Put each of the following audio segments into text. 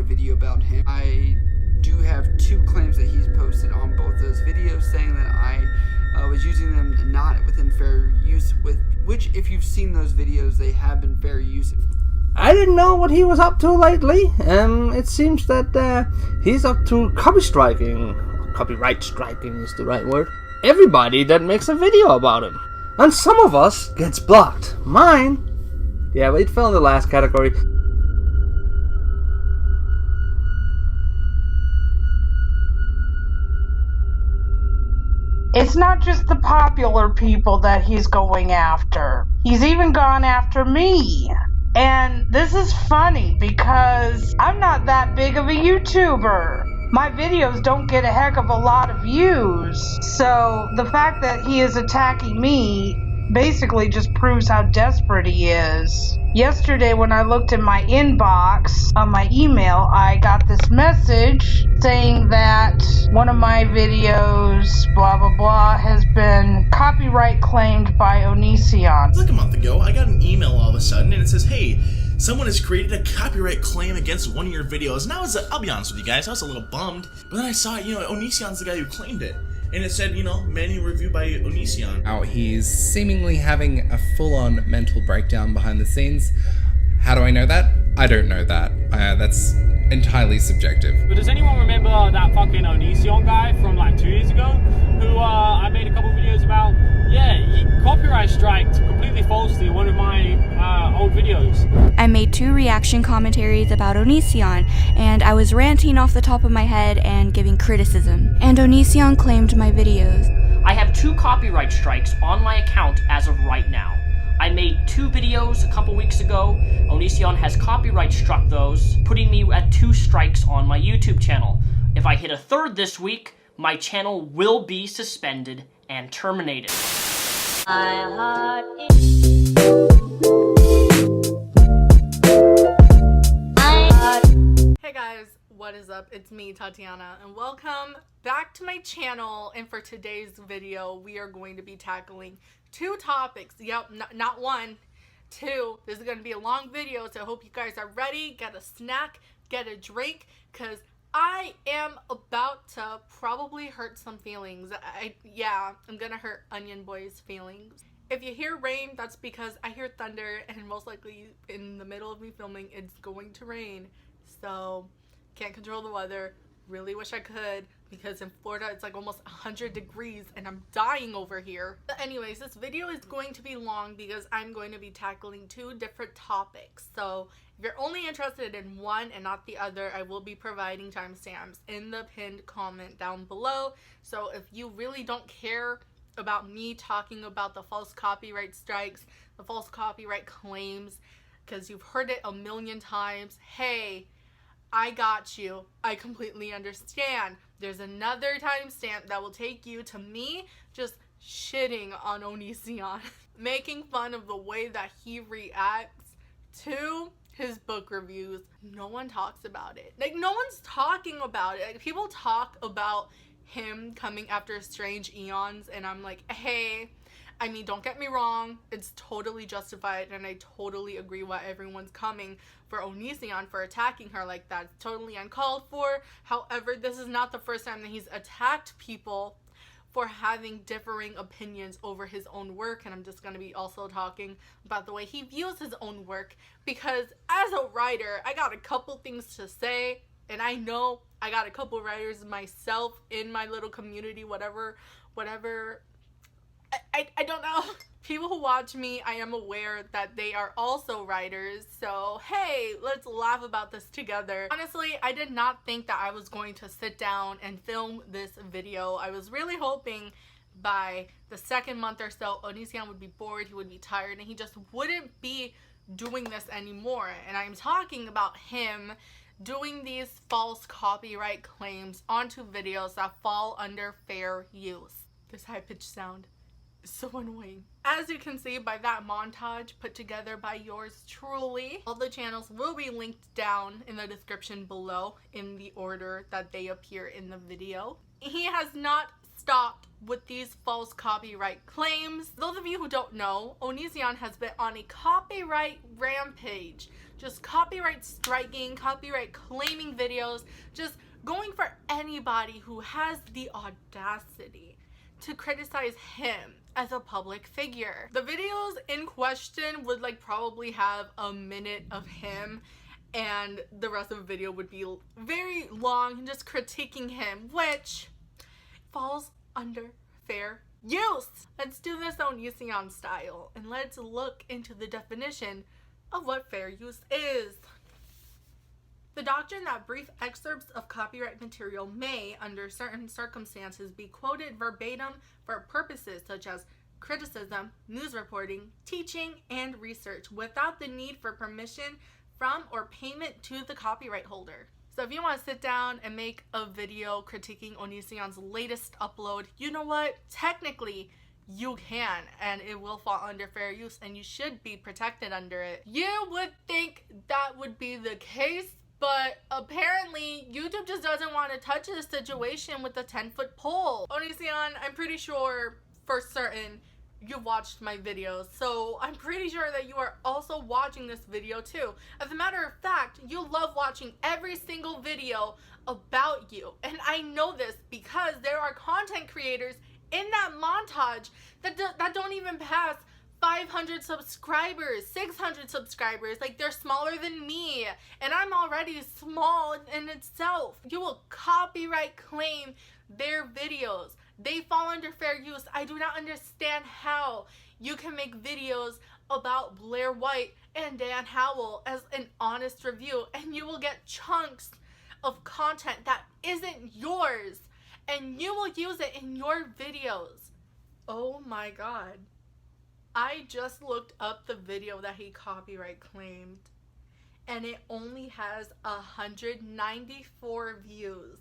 video about him. I do have 2 claims that he's posted on both those videos saying that I was using them not within fair use, which if you've seen those videos, they have been fair use. I didn't know what he was up to lately. It seems that he's up to copyright striking is the right word. Everybody that makes a video about him. And some of us gets blocked. Mine, yeah, but it fell in the last category. It's not just the popular people that he's going after. He's even gone after me. And this is funny because I'm not that big of a YouTuber. My videos don't get a heck of a lot of views. So the fact that he is attacking me basically just proves how desperate he is. Yesterday when I looked in my inbox on my email, I got this message saying that one of my videos, blah blah blah, has been copyright claimed by Onision. Like a month ago, I got an email all of a sudden and it says, hey, someone has created a copyright claim against one of your videos. And I'll be honest with you guys, I was a little bummed. But then I saw, Onision's the guy who claimed it. And it said, manual review by Onision. Now he's seemingly having a full-on mental breakdown behind the scenes. How do I know that? I don't know that. That's entirely subjective. But does anyone remember that fucking Onision guy from like 2 years ago? Who I made a couple videos about? Yeah, he copyright striked completely falsely one of my old videos. I made 2 reaction commentaries about Onision, and I was ranting off the top of my head and giving criticism. And Onision claimed my videos. I have 2 copyright strikes on my account as of right now. I made 2 videos a couple weeks ago. Onision has copyright struck those, putting me at 2 strikes on my YouTube channel. If I hit a 3rd this week, my channel will be suspended and terminated. Hey guys, what is up? It's me, Tatiana, and welcome back to my channel. And for today's video, we are going to be tackling 2 topics. Yep, not 1, 2. This is going to be a long video, so I hope you guys are ready. Get a snack, get a drink, because I am about to probably hurt some feelings. I'm gonna hurt Onion Boy's feelings. If you hear rain, that's because I hear thunder, and most likely in the middle of me filming, it's going to rain. So, can't control the weather. Really wish I could, because in Florida it's like almost 100 degrees and I'm dying over here. But anyways, this video is going to be long because I'm going to be tackling 2 different topics. So if you're only interested in one and not the other, I will be providing timestamps in the pinned comment down below. So if you really don't care about me talking about the false copyright strikes, the false copyright claims, because you've heard it a million times, hey, I got you. I completely understand. There's another timestamp that will take you to me just shitting on Onision, making fun of the way that he reacts to his book reviews. No one talks about it. Like, no one's talking about it. Like, people talk about him coming after Strange Eons, and I'm like, hey, I mean, don't get me wrong, it's totally justified, and I totally agree why everyone's coming for Onision for attacking her like that. It's totally uncalled for. However, this is not the first time that he's attacked people for having differing opinions over his own work, and I'm just going to be also talking about the way he views his own work, because as a writer, I got a couple things to say, and I know I got a couple writers myself in my little community, whatever. I don't know. People who watch me, I am aware that they are also writers. So, hey, let's laugh about this together. Honestly, I did not think that I was going to sit down and film this video. I was really hoping by the 2nd month or so, Onision would be bored, he would be tired, and he just wouldn't be doing this anymore. And I'm talking about him doing these false copyright claims onto videos that fall under fair use. This high-pitched sound. So annoying. As you can see by that montage put together by yours truly, all the channels will be linked down in the description below in the order that they appear in the video. He has not stopped with these false copyright claims. Those of you who don't know, Onision has been on a copyright rampage, just copyright striking, copyright claiming videos, just going for anybody who has the audacity to criticize him as a public figure. The videos in question would like probably have a minute of him, and the rest of the video would be very long and just critiquing him, which falls under fair use. Let's do this Onision style, and let's look into the definition of what fair use is. The doctrine that brief excerpts of copyright material may, under certain circumstances, be quoted verbatim for purposes such as criticism, news reporting, teaching, and research without the need for permission from or payment to the copyright holder. So if you want to sit down and make a video critiquing Onision's latest upload, you know what? Technically, you can, and it will fall under fair use, and you should be protected under it. You would think that would be the case, but apparently YouTube just doesn't want to touch this situation with a 10-foot pole. Onision, I'm pretty sure for certain you've watched my videos, so I'm pretty sure that you are also watching this video too. As a matter of fact, you love watching every single video about you, and I know this because there are content creators in that montage that don't even pass 500 subscribers, 600 subscribers. Like, they're smaller than me, and I'm already small in itself. You will copyright claim their videos. They fall under fair use. I do not understand how you can make videos about Blair White and Dan Howell as an honest review, and you will get chunks of content that isn't yours, and you will use it in your videos. Oh my god. I just looked up the video that he copyright claimed, and it only has 194 views,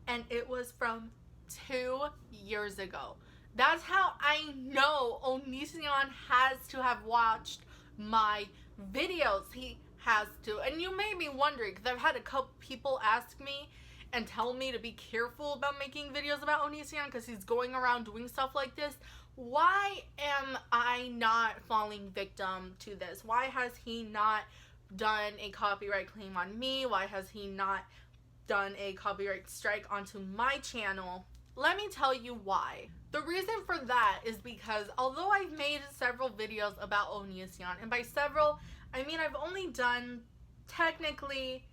and it was from 2 years ago. That's how I know Onision has to have watched my videos. He has to. And you may be wondering, because I've had a couple people ask me and tell me to be careful about making videos about Onision because he's going around doing stuff like this. Why am I not falling victim to this? Why has he not done a copyright claim on me? Why has he not done a copyright strike onto my channel? Let me tell you why. The reason for that is because although I've made several videos about Onision, and by several, I mean I've only done technically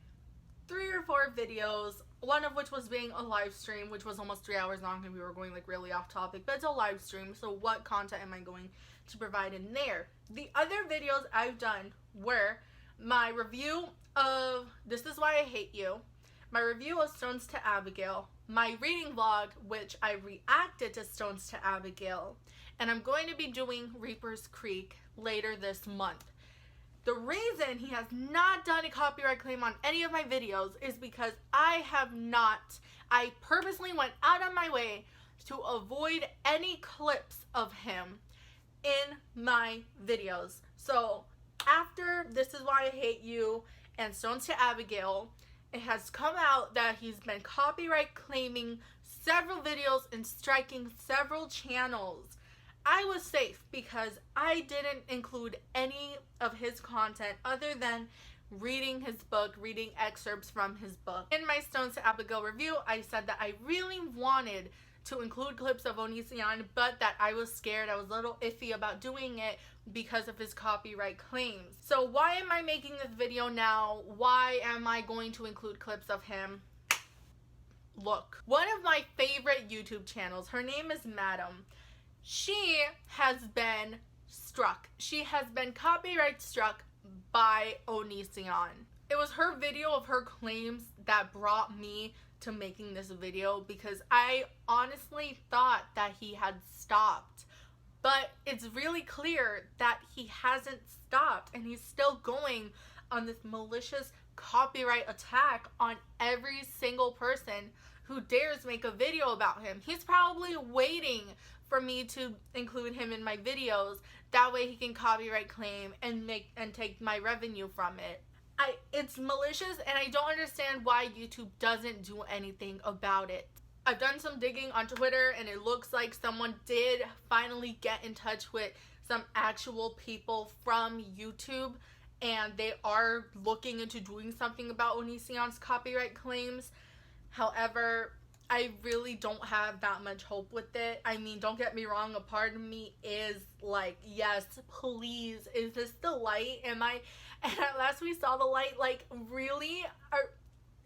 3 or 4 videos, one of which was being a live stream, which was almost 3 hours long, and we were going like really off topic, but it's a live stream, so what content am I going to provide in there? The other videos I've done were my review of This Is Why I Hate You, my review of Stones to Abigail, my reading vlog, which I reacted to Stones to Abigail, and I'm going to be doing Reaper's Creek later this month. The reason he has not done a copyright claim on any of my videos is because I purposely went out of my way to avoid any clips of him in my videos. So after This Is Why I Hate You and Stones to Abigail, it has come out that he's been copyright claiming several videos and striking several channels. I was safe because I didn't include any of his content other than reading his book, reading excerpts from his book. In my Stones to Abigail review, I said that I really wanted to include clips of Onision, but that I was scared, I was a little iffy about doing it because of his copyright claims. So why am I making this video now? Why am I going to include clips of him? Look, one of my favorite YouTube channels, her name is Madam. She has been struck. She has been copyright struck by Onision. It was her video of her claims that brought me to making this video because I honestly thought that he had stopped. But it's really clear that he hasn't stopped, and he's still going on this malicious copyright attack on every single person who dares make a video about him. He's probably waiting for me to include him in my videos. That way he can copyright claim and take my revenue from it. It's malicious, and I don't understand why YouTube doesn't do anything about it. I've done some digging on Twitter, and it looks like someone did finally get in touch with some actual people from YouTube, and they are looking into doing something about Onision's copyright claims. However, I really don't have that much hope with it. I mean, don't get me wrong, a part of me is like, yes, please, is this the light? And at last we saw the light, like, really?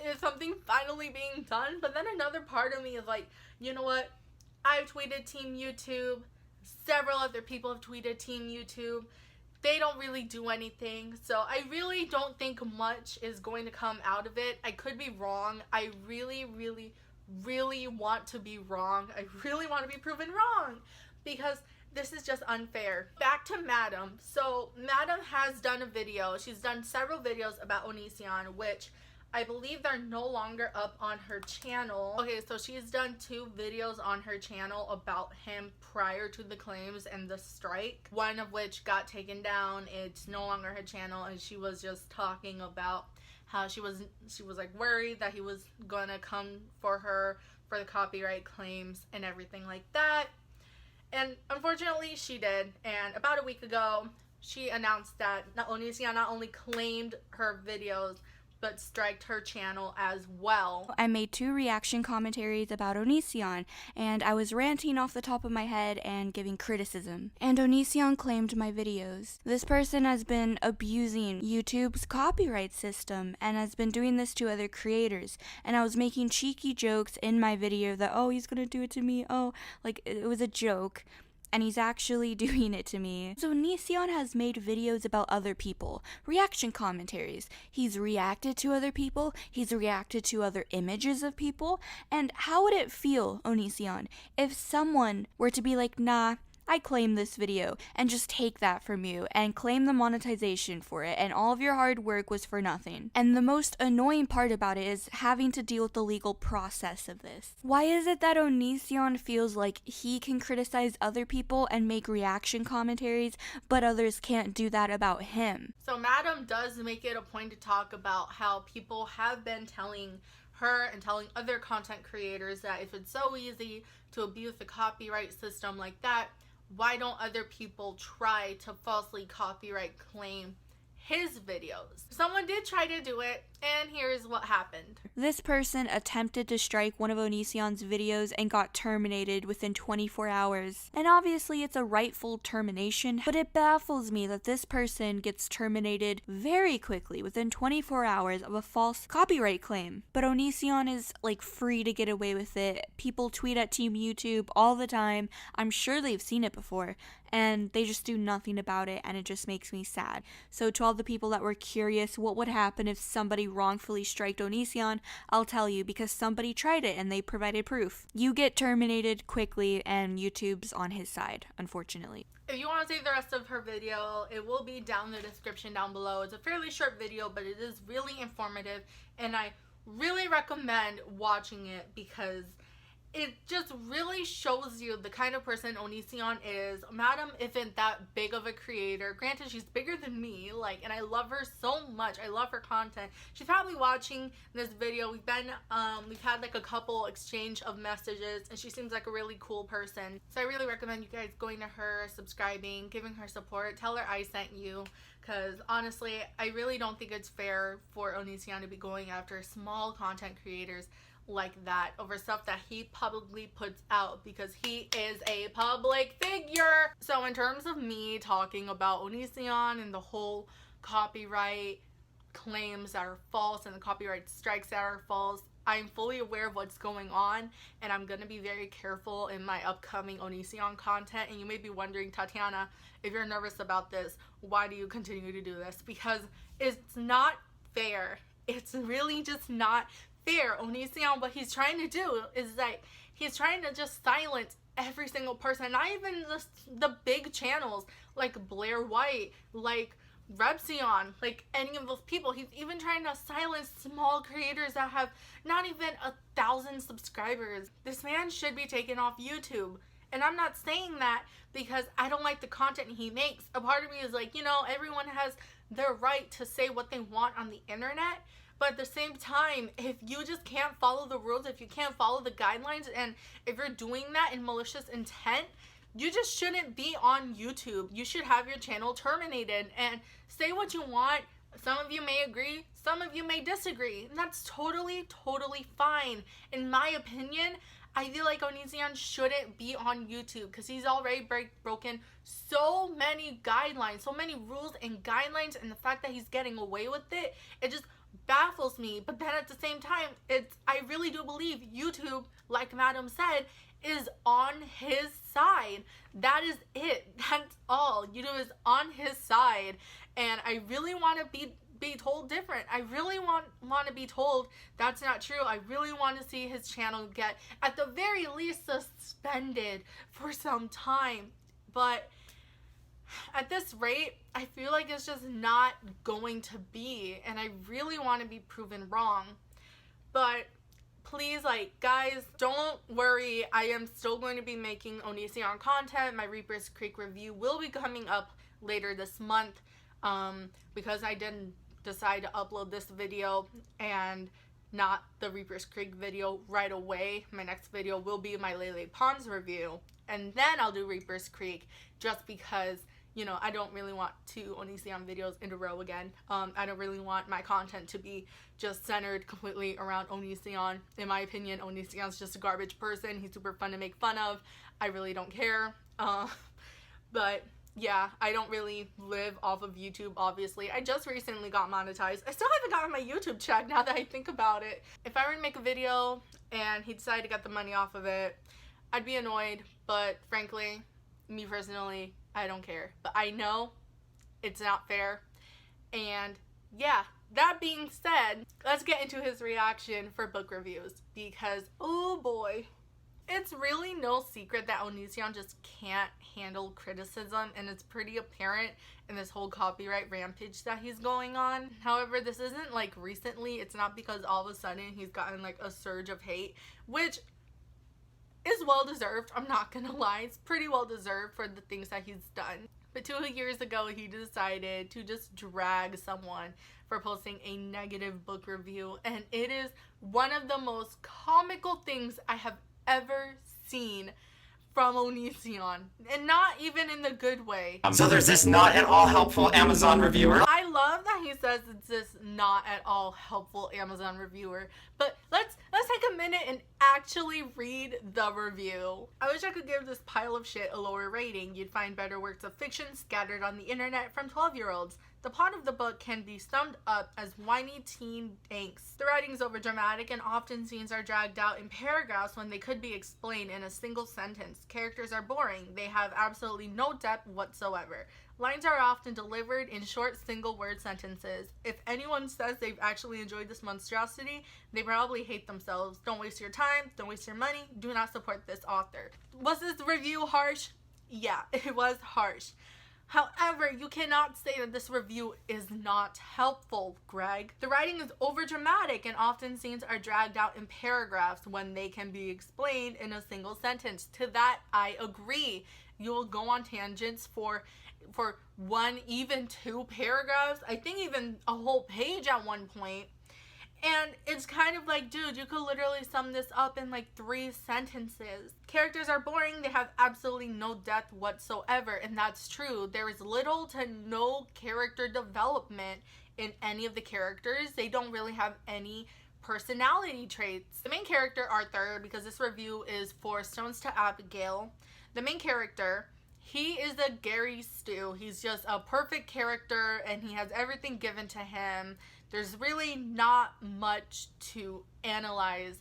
Is something finally being done? But then another part of me is like, you know what? I've tweeted Team YouTube. Several other people have tweeted Team YouTube. They don't really do anything. So I really don't think much is going to come out of it. I could be wrong. I really want to be wrong. I really want to be proven wrong, because this is just unfair. Back to Madam. So Madam has done a video. She's done several videos about Onision, which I believe they're no longer up on her channel. Okay, so she's done 2 videos on her channel about him prior to the claims and the strike, one of which got taken down. It's no longer her channel, and she was just talking about how she was like worried that he was gonna come for her for the copyright claims and everything like that. And unfortunately she did. And about a week ago she announced that Onision not only claimed her videos but striked her channel as well. I made 2 reaction commentaries about Onision, and I was ranting off the top of my head and giving criticism. And Onision claimed my videos. This person has been abusing YouTube's copyright system and has been doing this to other creators. And I was making cheeky jokes in my video that, oh, he's gonna do it to me, oh, like it was a joke. And he's actually doing it to me. So Onision has made videos about other people, reaction commentaries. He's reacted to other people, he's reacted to other images of people, and how would it feel, Onision, if someone were to be like, nah, I claim this video, and just take that from you and claim the monetization for it, and all of your hard work was for nothing. And the most annoying part about it is having to deal with the legal process of this. Why is it that Onision feels like he can criticize other people and make reaction commentaries, but others can't do that about him? So Madam does make it a point to talk about how people have been telling her and telling other content creators that if it's so easy to abuse the copyright system like that, why don't other people try to falsely copyright claim his videos? Someone did try to do it, and here's what happened. This person attempted to strike one of Onision's videos and got terminated within 24 hours. And obviously it's a rightful termination, but it baffles me that this person gets terminated very quickly within 24 hours of a false copyright claim. But Onision is like free to get away with it. People tweet at Team YouTube all the time. I'm sure they've seen it before, and they just do nothing about it, and it just makes me sad. So to all the people that were curious what would happen if somebody wrongfully striked Onision, I'll tell you, because somebody tried it and they provided proof. You get terminated quickly, and YouTube's on his side, unfortunately. If you want to see the rest of her video, it will be down in the description down below. It's a fairly short video, but it is really informative, and I really recommend watching it because it just really shows you the kind of person Onision is. Madam isn't that big of a creator. Granted, she's bigger than me, and I love her so much. I love her content. She's probably watching this video. We've had like a couple exchange of messages, and she seems like a really cool person. So I really recommend you guys going to her, subscribing, giving her support. Tell her I sent you, because honestly, I really don't think it's fair for Onision to be going after small content creators like that over stuff that he publicly puts out, because he is a public figure. So in terms of me talking about Onision and the whole copyright claims that are false and the copyright strikes that are false, I'm fully aware of what's going on, and I'm gonna be very careful in my upcoming Onision content. And you may be wondering, Tatiana, if you're nervous about this, why do you continue to do this? Because it's not fair. It's really just not fair. Onision, what he's trying to do is that he's trying to just silence every single person, not even the big channels like Blair White, like Repzion, like any of those people. He's even trying to silence small creators that have not even 1,000 subscribers. This man should be taken off YouTube. And I'm not saying that because I don't like the content he makes. A part of me is like, everyone has their right to say what they want on the internet, But at the same time, if you just can't follow the rules, if you can't follow the guidelines, and if you're doing that in malicious intent, you just shouldn't be on YouTube. You should have your channel terminated and say what you want. Some of you may agree, some of you may disagree, and that's totally fine. In my opinion, I feel like Onision shouldn't be on YouTube because he's already broken so many guidelines, so many rules and guidelines, and the fact that he's getting away with it, it just baffles me. But then at the same time, I really do believe YouTube, like Madam said, is on his side. That is it. That's all. YouTube is on his side, and I really want to be told different. I really want to be told that's not true. I really want to see his channel get, at the very least, suspended for some time. But at this rate, I feel like it's just not going to be, and I really want to be proven wrong. But please, like, guys, don't worry. I am still going to be making Onision content. My Reaper's Creek review will be coming up later this month, because I didn't decide to upload this video and not the Reaper's Creek video right away. My next video will be my Lele Pons review, and then I'll do Reaper's Creek, just because, you know, I don't really want 2 Onision videos in a row again. I don't really want my content to be just centered completely around Onision. In my opinion, Onision's just a garbage person. He's super fun to make fun of. I really don't care. But yeah, I don't really live off of YouTube, obviously. I just recently got monetized. I still haven't gotten my YouTube check now that I think about it. If I were to make a video and he decided to get the money off of it, I'd be annoyed, but frankly, me personally, I don't care. But I know it's not fair. And yeah, that being said, let's get into his reaction for book reviews, because oh boy, it's really no secret that Onision just can't handle criticism, and it's pretty apparent in this whole copyright rampage that he's going on. However, this isn't like recently. It's not because all of a sudden he's gotten like a surge of hate, which is well deserved. I'm not gonna lie, it's pretty well deserved for the things that he's done. But 2 years ago, he decided to just drag someone for posting a negative book review, and it is one of the most comical things I have ever seen from Onision, and not even in the good way. So there's this not at all helpful Amazon reviewer. I love that he says it's this not at all helpful Amazon reviewer, but let's take a minute and actually read the review. I wish I could give this pile of shit a lower rating. You'd find better works of fiction scattered on the internet from 12-year-olds. The plot of the book can be summed up as whiny teen angst. The writing is overdramatic, and often scenes are dragged out in paragraphs when they could be explained in a single sentence. Characters are boring. They have absolutely no depth whatsoever. Lines are often delivered in short single-word sentences. If anyone says they've actually enjoyed this monstrosity, they probably hate themselves. Don't waste your time. Don't waste your money. Do not support this author. Was this review harsh? Yeah, it was harsh. However, you cannot say that this review is not helpful, Greg. The writing is overdramatic, and often scenes are dragged out in paragraphs when they can be explained in a single sentence. To that, I agree. You will go on tangents for 1, even 2 paragraphs. I think even a whole page at one point. And it's kind of like, dude, you could literally sum this up in like 3 sentences. Characters are boring. They have absolutely no depth whatsoever. And that's true. There is little to no character development in any of the characters. They don't really have any personality traits. The main character, Arthur, because this review is 4 Stones to Abigail. The main character, he is a Gary Stu. He's just a perfect character, and he has everything given to him. There's really not much to analyze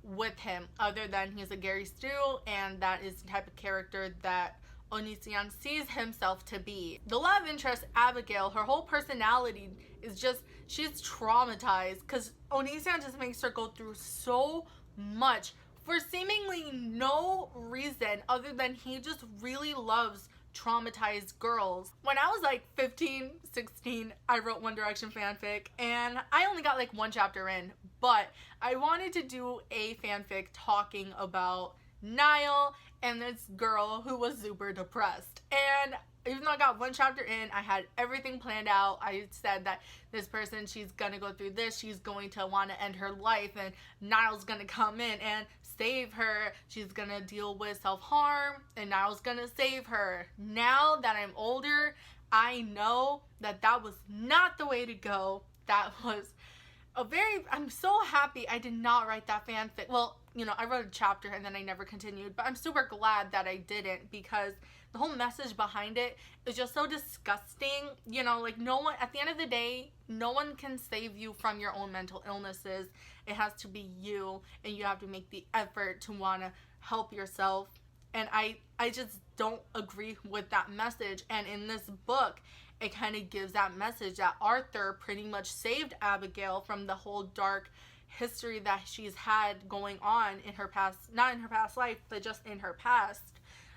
with him other than he's a Gary Stu, and that is the type of character that Onision sees himself to be. The love interest, Abigail, her whole personality is just, she's traumatized because Onision just makes her go through so much for seemingly no reason other than he just really loves traumatized girls. When I was like 15, 16, I wrote One Direction fanfic, and I only got like 1 chapter in, but I wanted to do a fanfic talking about Niall and this girl who was super depressed. And even though I got one chapter in, I had everything planned out. I said that this person, she's gonna go through this, she's going to want to end her life, and Niall's gonna come in and save her. She's gonna deal with self-harm, and Niall's gonna save her. Now that I'm older, I know that that was not the way to go. That was I'm so happy I did not write that fanfic. Well, you know, I wrote a chapter and then I never continued, but I'm super glad that I didn't, because the whole message behind it is just so disgusting. You know, like, no one, at the end of the day, no one can save you from your own mental illnesses. It has to be you, and you have to make the effort to want to help yourself. And I just don't agree with that message. And in this book, it kind of gives that message that Arthur pretty much saved Abigail from the whole dark history that she's had going on in her past, not in her past life, but just in her past.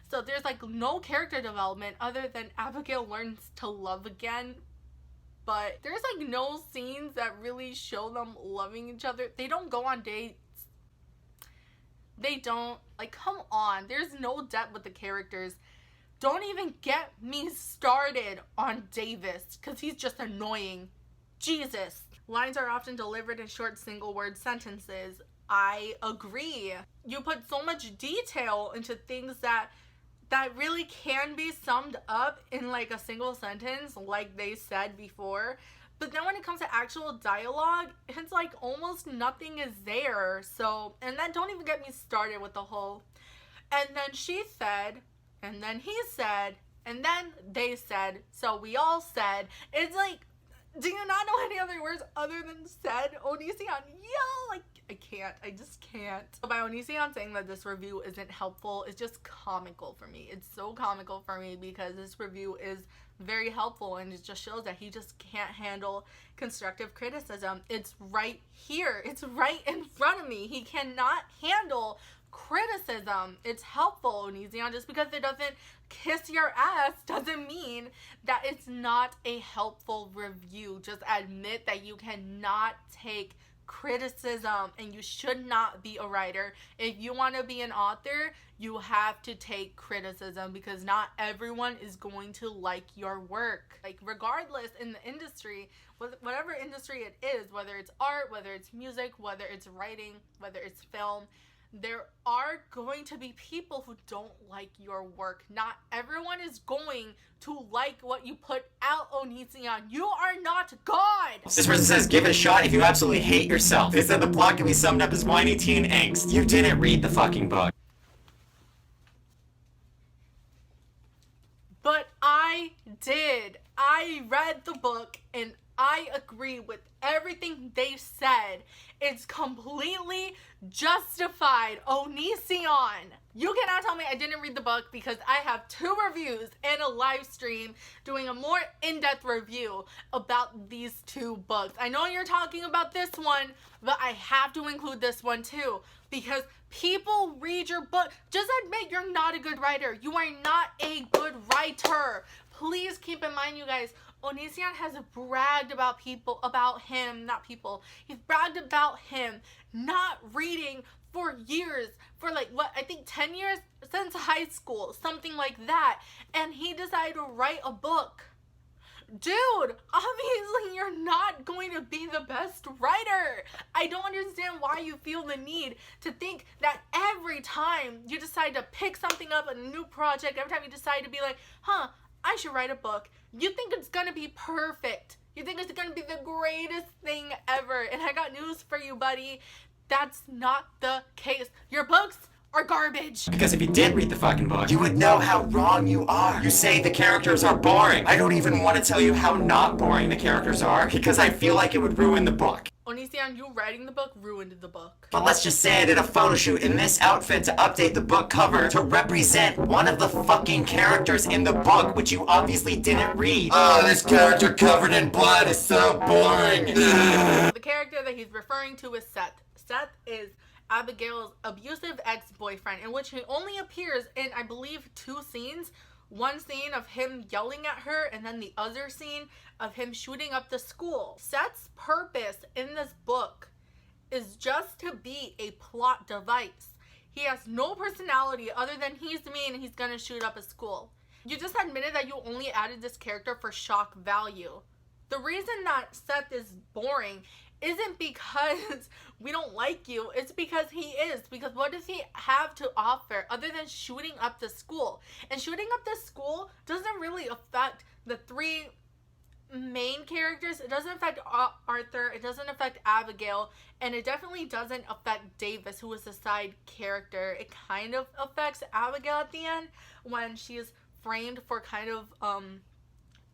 So there's like no character development other than Abigail learns to love again. But there's like no scenes that really show them loving each other. They don't go on dates. They don't, like, come on. There's no depth with the characters. Don't even get me started on Davis, because he's just annoying. Jesus. Lines are often delivered in short single word sentences. I agree. You put so much detail into things that really can be summed up in like a single sentence, like they said before. But then when it comes to actual dialogue, it's like almost nothing is there. So, and then don't even get me started with the whole, and then she said, and then he said, and then they said, so we all said. It's like, do you not know any other words other than said? Onision, yeah, like, I just can't. So by Onision saying that this review isn't helpful is just comical for me. It's so comical for me because this review is very helpful, and it just shows that he just can't handle constructive criticism. It's right here. It's right in front of me. He cannot handle criticism. It's helpful, Onision. Just because it doesn't kiss your ass doesn't mean that it's not a helpful review. Just admit that you cannot take criticism, and you should not be a writer. If you want to be an author, you have to take criticism, because not everyone is going to like your work. Like, regardless in the industry, whatever industry it is, whether it's art, whether it's music, whether it's writing, whether it's film, there are going to be people who don't like your work. Not everyone is going to like what you put out, Onision. You are not God! This person says, give it a shot if you absolutely hate yourself. They said the plot can be summed up as whiny teen angst. You didn't read the fucking book. But I did. I read the book, and I agree with everything they said. It's completely justified, Onision. You cannot tell me I didn't read the book, because I have 2 reviews and a live stream doing a more in-depth review about these 2 books. I know you're talking about this one, but I have to include this one too, because people read your book. Just admit you're not a good writer. You are not a good writer. Please keep in mind, you guys, Onision has bragged about he's bragged about him not reading for years, for like, what, I think 10 years since high school, something like that, and he decided to write a book. Dude, obviously you're not going to be the best writer. I don't understand why you feel the need to think that every time you decide to pick something up, a new project, every time you decide to be like, I should write a book, you think it's gonna be perfect. You think it's gonna be the greatest thing ever. And I got news for you, buddy. That's not the case. Your books are garbage. Because if you did read the fucking book, you would know how wrong you are. You say the characters are boring. I don't even want to tell you how not boring the characters are, because I feel like it would ruin the book. Onision, you writing the book ruined the book. But let's just say I did a photo shoot in this outfit to update the book cover to represent one of the fucking characters in the book, which you obviously didn't read. Oh, this character covered in blood is so boring. The character that he's referring to is Seth. Seth is Abigail's abusive ex-boyfriend, in which he only appears in, I believe, 2 scenes. One scene of him yelling at her, and then the other scene of him shooting up the school. Seth's purpose in this book is just to be a plot device. He has no personality other than he's mean and he's gonna shoot up a school. You just admitted that you only added this character for shock value. The reason that Seth is boring isn't because we don't like you, it's because he is. Because what does he have to offer other than shooting up the school? And shooting up the school doesn't really affect the three main characters. It doesn't affect Arthur, it doesn't affect Abigail, and it definitely doesn't affect Davis, who is a side character. It kind of affects Abigail at the end when she is framed for kind of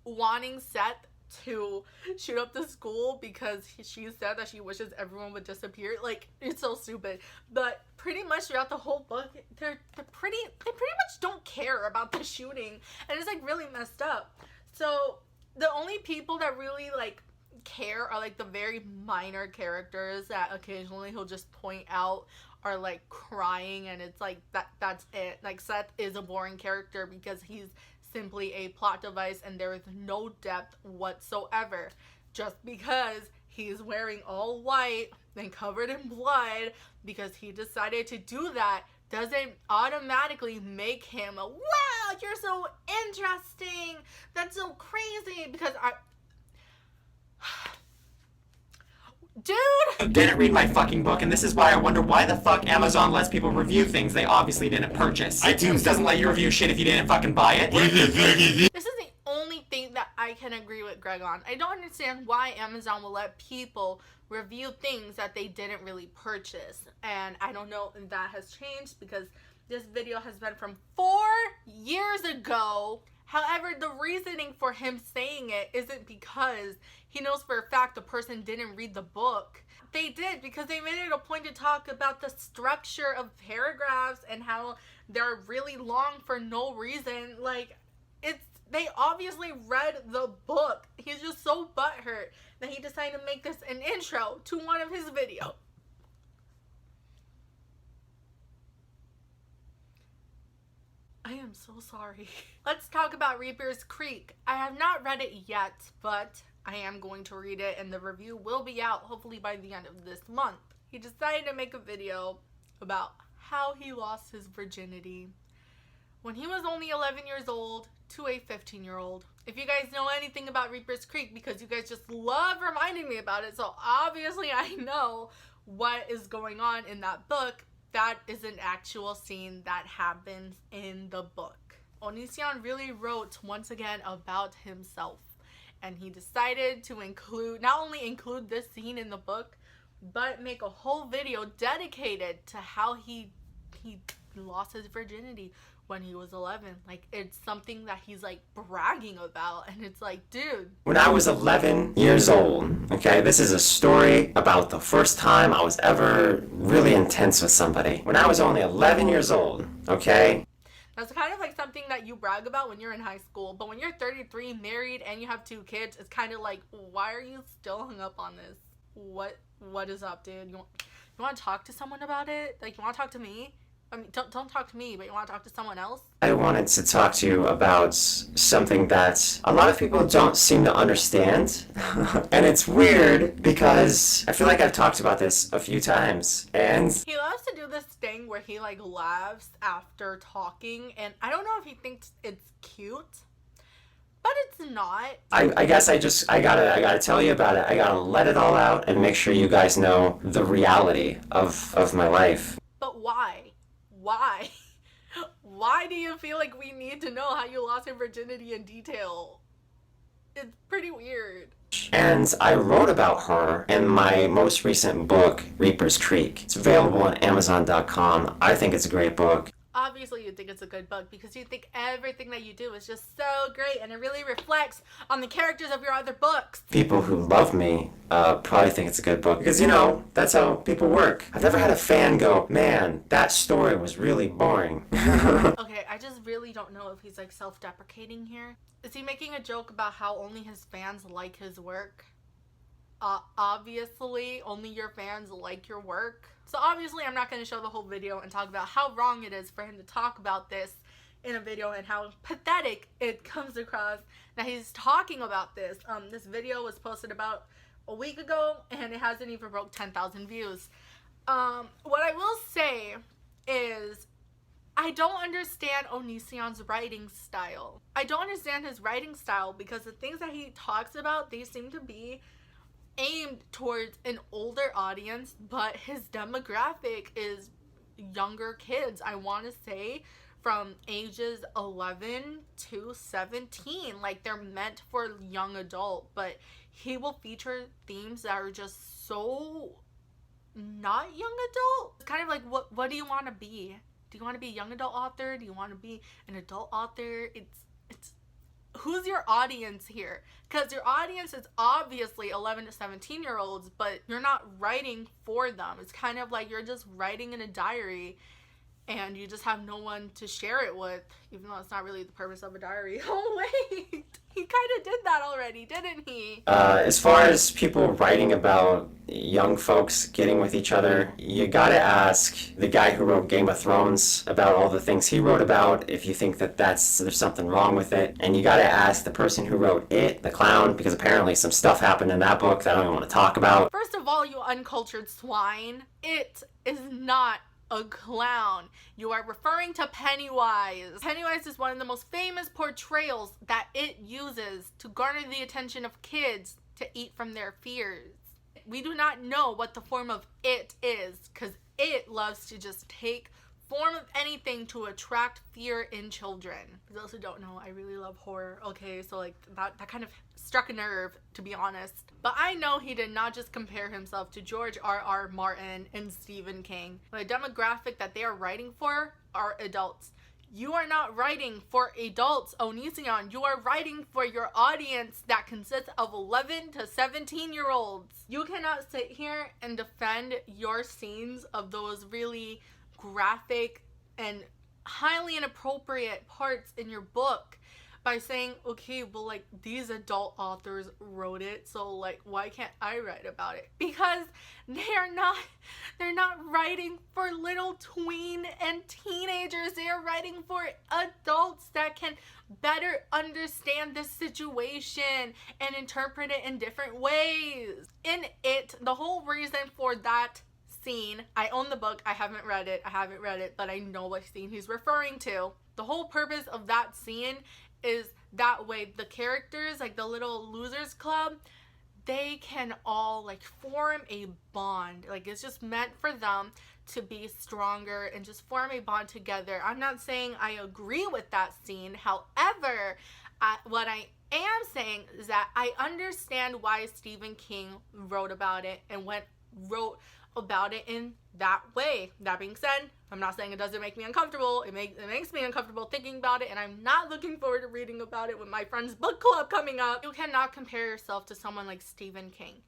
wanting Seth to shoot up the school because she said that she wishes everyone would disappear. Like, it's so stupid. But pretty much throughout the whole book, they pretty much don't care about the shooting, and it's like really messed up. So the only people that really like care are like the very minor characters that occasionally he'll just point out are like crying, and it's like that's it. Like, Seth is a boring character because he's simply a plot device and there is no depth whatsoever. Just because he's wearing all white and covered in blood because he decided to do that doesn't automatically make him a, wow, you're so interesting, that's so crazy. Because dude, Didn't read my fucking book, and this is why I wonder why the fuck Amazon lets people review things they obviously didn't purchase. iTunes doesn't let you review shit if you didn't fucking buy it. this is the only thing that I can agree with Greg on. I don't understand why Amazon will let people review things that they didn't really purchase. And I don't know if that has changed because this video has been from 4 years ago. However, the reasoning for him saying it isn't because he knows for a fact the person didn't read the book. They did, because they made it a point to talk about the structure of paragraphs and how they're really long for no reason. Like, they obviously read the book. He's just so butthurt that he decided to make this an intro to one of his videos. I am so sorry. Let's talk about Reaper's Creek. I have not read it yet, but I am going to read it, and the review will be out hopefully by the end of this month. He decided to make a video about how he lost his virginity when he was only 11 years old to a 15-year-old. If you guys know anything about Reaper's Creek, because you guys just love reminding me about it, so obviously I know what is going on in that book. That is an actual scene that happens in the book. Onision really wrote once again about himself, and he decided to not only include this scene in the book, but make a whole video dedicated to how he lost his virginity when he was 11. Like, it's something that he's like bragging about, and it's like, dude. When I was 11 years old, okay, this is a story about the first time I was ever really intense with somebody. When I was only 11 years old, okay? That's kind of like something that you brag about when you're in high school, but when you're 33, married, and you have 2 kids, it's kind of like, why are you still hung up on this? What is up, dude? You want to talk to someone about it? Like, you want to talk to me? I mean, don't talk to me, but you want to talk to someone else? I wanted to talk to you about something that a lot of people don't seem to understand. And it's weird because I feel like I've talked about this a few times. And he loves to do this thing where he like laughs after talking, and I don't know if he thinks it's cute, but it's not. I guess I gotta tell you about it. I gotta let it all out and make sure you guys know the reality of my life. But why? Why? Why do you feel like we need to know how you lost your virginity in detail? It's pretty weird. And I wrote about her in my most recent book, Reaper's Creek. It's available on Amazon.com. I think it's a great book. Obviously you think it's a good book because you think everything that you do is just so great, and it really reflects on the characters of your other books. People who love me probably think it's a good book because, you know, that's how people work. I've never had a fan go, man, that story was really boring. Okay, I just really don't know if he's like self-deprecating here. Is he making a joke about how only his fans like his work? Obviously, only your fans like your work. So obviously I'm not going to show the whole video and talk about how wrong it is for him to talk about this in a video and how pathetic it comes across that he's talking about this. This video was posted about a week ago and it hasn't even broke 10,000 views. What I will say is I don't understand Onision's writing style. I don't understand his writing style because the things that he talks about, they seem to be aimed towards an older audience, but his demographic is younger kids. I want to say from ages 11 to 17. Like, they're meant for young adult, but he will feature themes that are just so not young adult. It's kind of like, what do you want to be? Do you want to be a young adult author? Do you want to be an adult author? It's who's your audience here? Because your audience is obviously 11 to 17 year olds, but you're not writing for them. It's kind of like you're just writing in a diary and you just have no one to share it with, even though it's not really the purpose of a diary. Oh wait, he kind of did that already, didn't he? As far as people writing about young folks getting with each other, you gotta ask the guy who wrote Game of Thrones about all the things he wrote about, if you think that there's something wrong with it. And you gotta ask the person who wrote It, the clown, because apparently some stuff happened in that book that I don't even want to talk about. First of all, you uncultured swine, It is not a clown. You are referring to Pennywise. Pennywise is one of the most famous portrayals that It uses to garner the attention of kids to eat from their fears. We do not know what the form of It is, because It loves to just take form of anything to attract fear in children. For those who don't know, I really love horror. Okay, so like that kind of struck a nerve, to be honest. But I know he did not just compare himself to George R.R. Martin and Stephen King. The demographic that they are writing for are adults. You are not writing for adults, Onision. You are writing for your audience that consists of 11 to 17-year-olds. You cannot sit here and defend your scenes of those really graphic and highly inappropriate parts in your book by saying, okay, well, like, these adult authors wrote it, so like, why can't I write about it? Because they're not writing for little tween and teenagers. They are writing for adults that can better understand this situation and interpret it in different ways. In It, the whole reason for that scene, I own the book, I haven't read it, but I know what scene he's referring to. The whole purpose of that scene is that way the characters, like the little losers club, they can all like form a bond. Like, it's just meant for them to be stronger and just form a bond together. I'm not saying I agree with that scene. However, what I am saying is that I understand why Stephen King wrote about it and wrote about it in that way. That being said, I'm not saying it doesn't make me uncomfortable. It makes me uncomfortable thinking about it, and I'm not looking forward to reading about it with my friend's book club coming up. You cannot compare yourself to someone like Stephen King.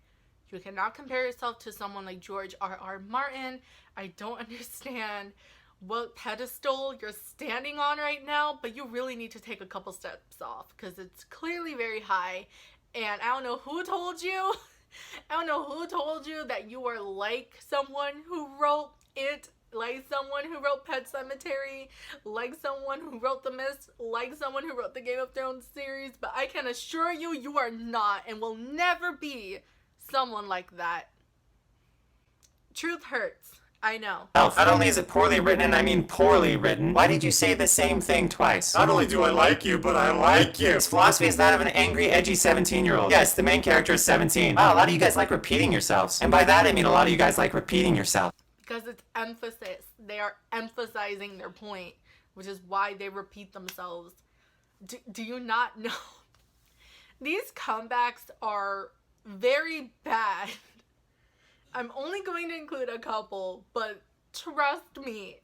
You cannot compare yourself to someone like George R.R. Martin. I don't understand what pedestal you're standing on right now, but you really need to take a couple steps off because it's clearly very high, and I don't know who told you. I don't know who told you that you are like someone who wrote It, like someone who wrote Pet Sematary, like someone who wrote The Mist, like someone who wrote the Game of Thrones series, but I can assure you, you are not and will never be someone like that. Truth hurts. I know. Not only is it poorly written, I mean poorly written. Why did you say the same thing twice? Not only do I like you, but I like you. His philosophy is that of an angry, edgy 17-year-old. Yes, the main character is 17. Wow, a lot of you guys like repeating yourselves. And by that, I mean a lot of you guys like repeating yourself. Because it's emphasis. They are emphasizing their point, which is why they repeat themselves. Do you not know? These comebacks are very bad. I'm only going to include a couple, but trust me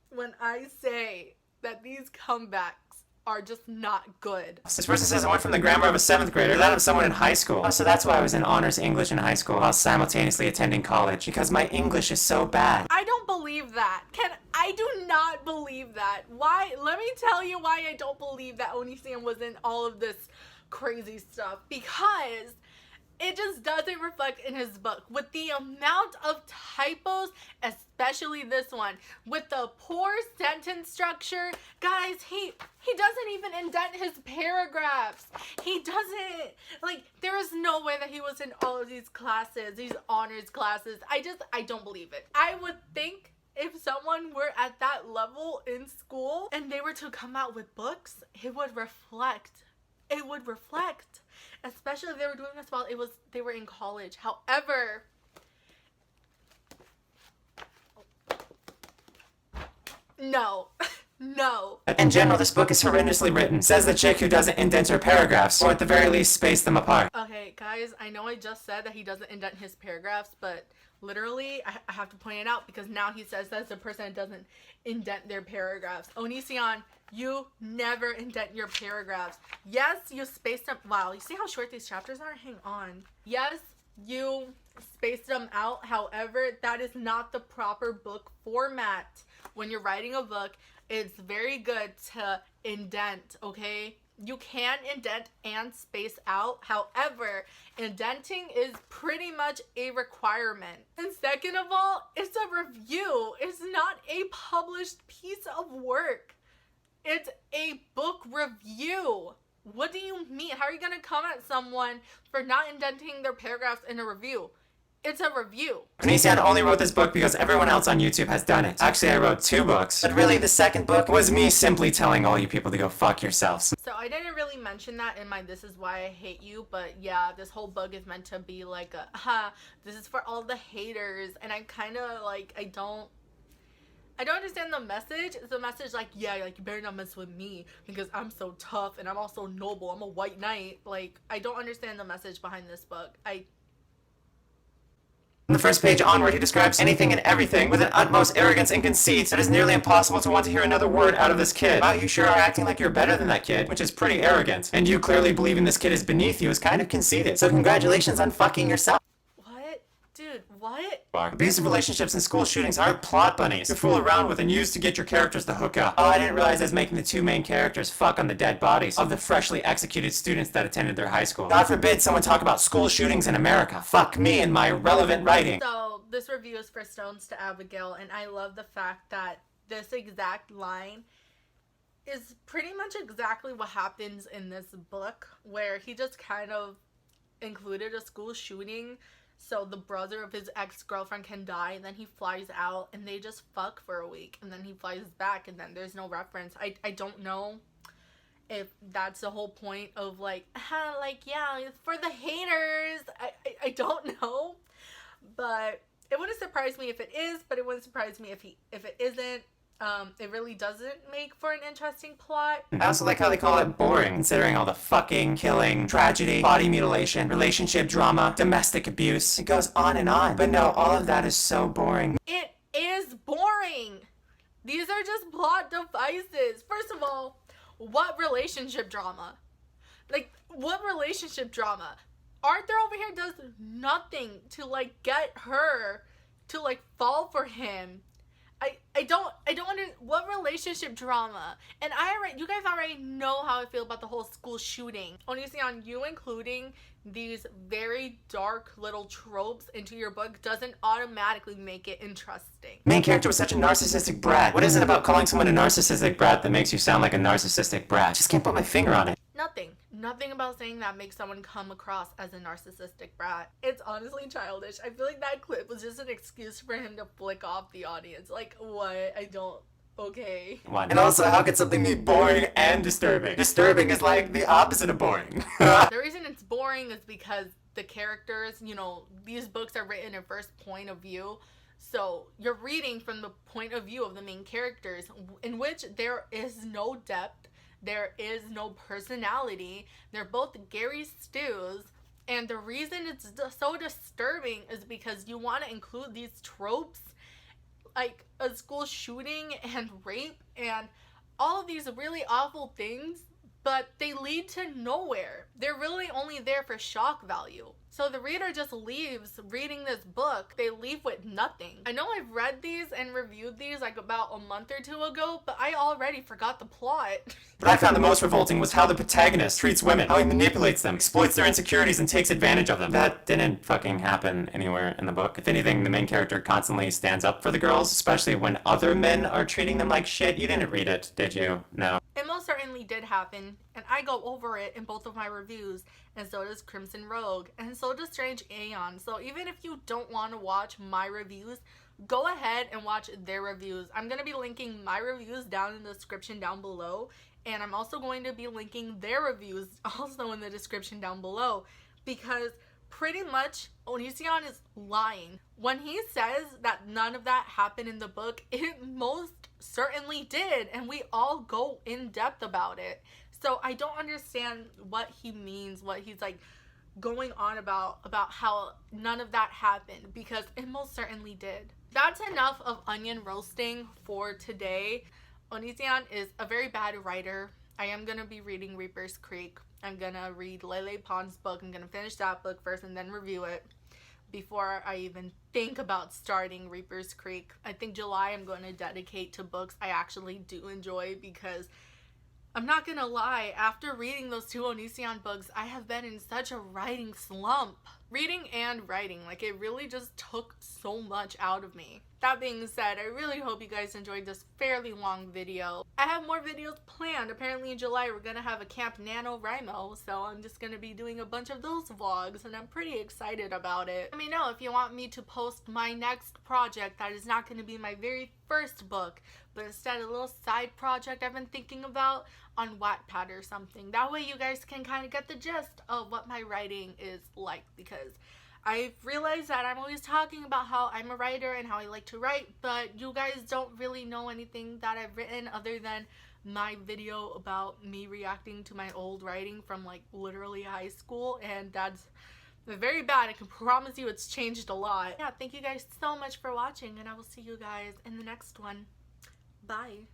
when I say that these comebacks are just not good. This person says I went from the grammar of a 7th grader to that of someone in high school. Oh, so that's why I was in honors English in high school while simultaneously attending college, because my English is so bad. I don't believe that. I do not believe that. Why? Let me tell you why I don't believe that Onision was in all of this crazy stuff. Because it just doesn't reflect in his book. With the amount of typos, especially this one, with the poor sentence structure, guys, he doesn't even indent his paragraphs. He doesn't, like, there is no way that he was in all of these classes, these honors classes. I don't believe it. I would think if so, someone were at that level in school and they were to come out with books, it would reflect. It would reflect. Especially if they were doing this while they were in college. However, no. No. In general, this book is horrendously written. Says the chick who doesn't indent her paragraphs, or at the very least space them apart. Okay, guys, I know I just said that he doesn't indent his paragraphs, but literally, I have to point it out because now he says that's the person that doesn't indent their paragraphs. Onision, you never indent your paragraphs. Yes, you spaced them. Wow, you see how short these chapters are? Hang on. Yes, you spaced them out. However, that is not the proper book format. When you're writing a book, it's very good to indent, okay? You can indent and space out. However, indenting is pretty much a requirement. And second of all, it's a review. It's not a published piece of work. It's a book review. What do you mean? How are you gonna come at someone for not indenting their paragraphs in a review? It's a review. Onision only wrote this book because everyone else on YouTube has done it. Actually, I wrote 2 books. But really, the second book was me simply telling all you people to go fuck yourselves. So I didn't really mention that in my This Is Why I Hate You, but yeah, this whole book is meant to be like a, this is for all the haters. And I'm kind of like, I don't understand the message. It's a message like, yeah, like, you better not mess with me because I'm so tough and I'm also noble. I'm a white knight. Like, I don't understand the message behind this book. From the first page onward, he describes anything and everything with an utmost arrogance and conceit that is nearly impossible to want to hear another word out of this kid. Wow, you sure are acting like you're better than that kid, which is pretty arrogant. And you clearly believing this kid is beneath you is kind of conceited. So congratulations on fucking yourself. What? Dude, what? Abusive relationships and school shootings aren't plot bunnies you fool around with and use to get your characters to hook up. Oh, I didn't realize I was making the 2 main characters fuck on the dead bodies of the freshly executed students that attended their high school. God forbid someone talk about school shootings in America. Fuck me and my relevant writing. So this review is for Stones to Abigail, and I love the fact that this exact line is pretty much exactly what happens in this book, where he just kind of included a school shooting so the brother of his ex-girlfriend can die, and then he flies out and they just fuck for a week, and then he flies back, and then there's no reference. I don't know if that's the whole point of like yeah, it's for the haters. I don't know, but it wouldn't surprise me if it is, but it wouldn't surprise me if it isn't. It really doesn't make for an interesting plot. I also like how they call it boring, considering all the fucking, killing, tragedy, body mutilation, relationship drama, domestic abuse. It goes on and on. But no, all of that is so boring. It is boring. These are just plot devices. First of all, what relationship drama? Like, what relationship drama? Arthur over here does nothing to like get her to like fall for him. I don't what relationship drama? And you guys already know how I feel about the whole school shooting. Onision, you including these very dark little tropes into your book doesn't automatically make it interesting. Main character was such a narcissistic brat. What is it about calling someone a narcissistic brat that makes you sound like a narcissistic brat? Just can't put my finger on it. Nothing about saying that makes someone come across as a narcissistic brat. It's honestly childish. I feel like that clip was just an excuse for him to flick off the audience. Like, what? Okay. And also, how could something be boring and disturbing? Disturbing is like the opposite of boring. The reason it's boring is because the characters, these books are written in first point of view. So you're reading from the point of view of the main characters, in which there is no depth. There is no personality. They're both Gary Stews. And the reason it's so disturbing is because you want to include these tropes, like a school shooting and rape and all of these really awful things, but they lead to nowhere. They're really only there for shock value. So the reader just leaves reading this book. They leave with nothing. I know I've read these and reviewed these like about a month or 2 ago, but I already forgot the plot. What I found the most revolting was how the protagonist treats women, how he manipulates them, exploits their insecurities, and takes advantage of them. That didn't fucking happen anywhere in the book. If anything, the main character constantly stands up for the girls, especially when other men are treating them like shit. You didn't read it, did you? No. It most certainly did happen, and I go over it in both of my reviews, and so does Crimson Rogue, and so does Strange Aeon. So even if you don't want to watch my reviews, go ahead and watch their reviews. I'm going to be linking my reviews down in the description down below, and I'm also going to be linking their reviews also in the description down below, because pretty much Onision is lying. When he says that none of that happened in the book, it most certainly did, and we all go in depth about it. So I don't understand what he means, what he's like going on about how none of that happened, because it most certainly did. That's enough of onion roasting for today. Onision is a very bad writer. I am going to be reading Reaper's Creek. I'm going to read Lele Pond's book. I'm going to finish that book first and then review it before I even think about starting Reaper's Creek. I think July I'm going to dedicate to books I actually do enjoy, because I'm not gonna lie, after reading those 2 Onision books, I have been in such a writing slump. Reading and writing, like, it really just took so much out of me. That being said, I really hope you guys enjoyed this fairly long video. I have more videos planned. Apparently in July we're gonna have a Camp NaNoWriMo, so I'm just gonna be doing a bunch of those vlogs, and I'm pretty excited about it. Let me know if you want me to post my next project that is not gonna be my very first book, but instead a little side project I've been thinking about on Wattpad or something. That way you guys can kind of get the gist of what my writing is like, because I've realized that I'm always talking about how I'm a writer and how I like to write, but you guys don't really know anything that I've written other than my video about me reacting to my old writing from like literally high school, and that's very bad. I can promise you it's changed a lot. Yeah, thank you guys so much for watching, and I will see you guys in the next one. Bye.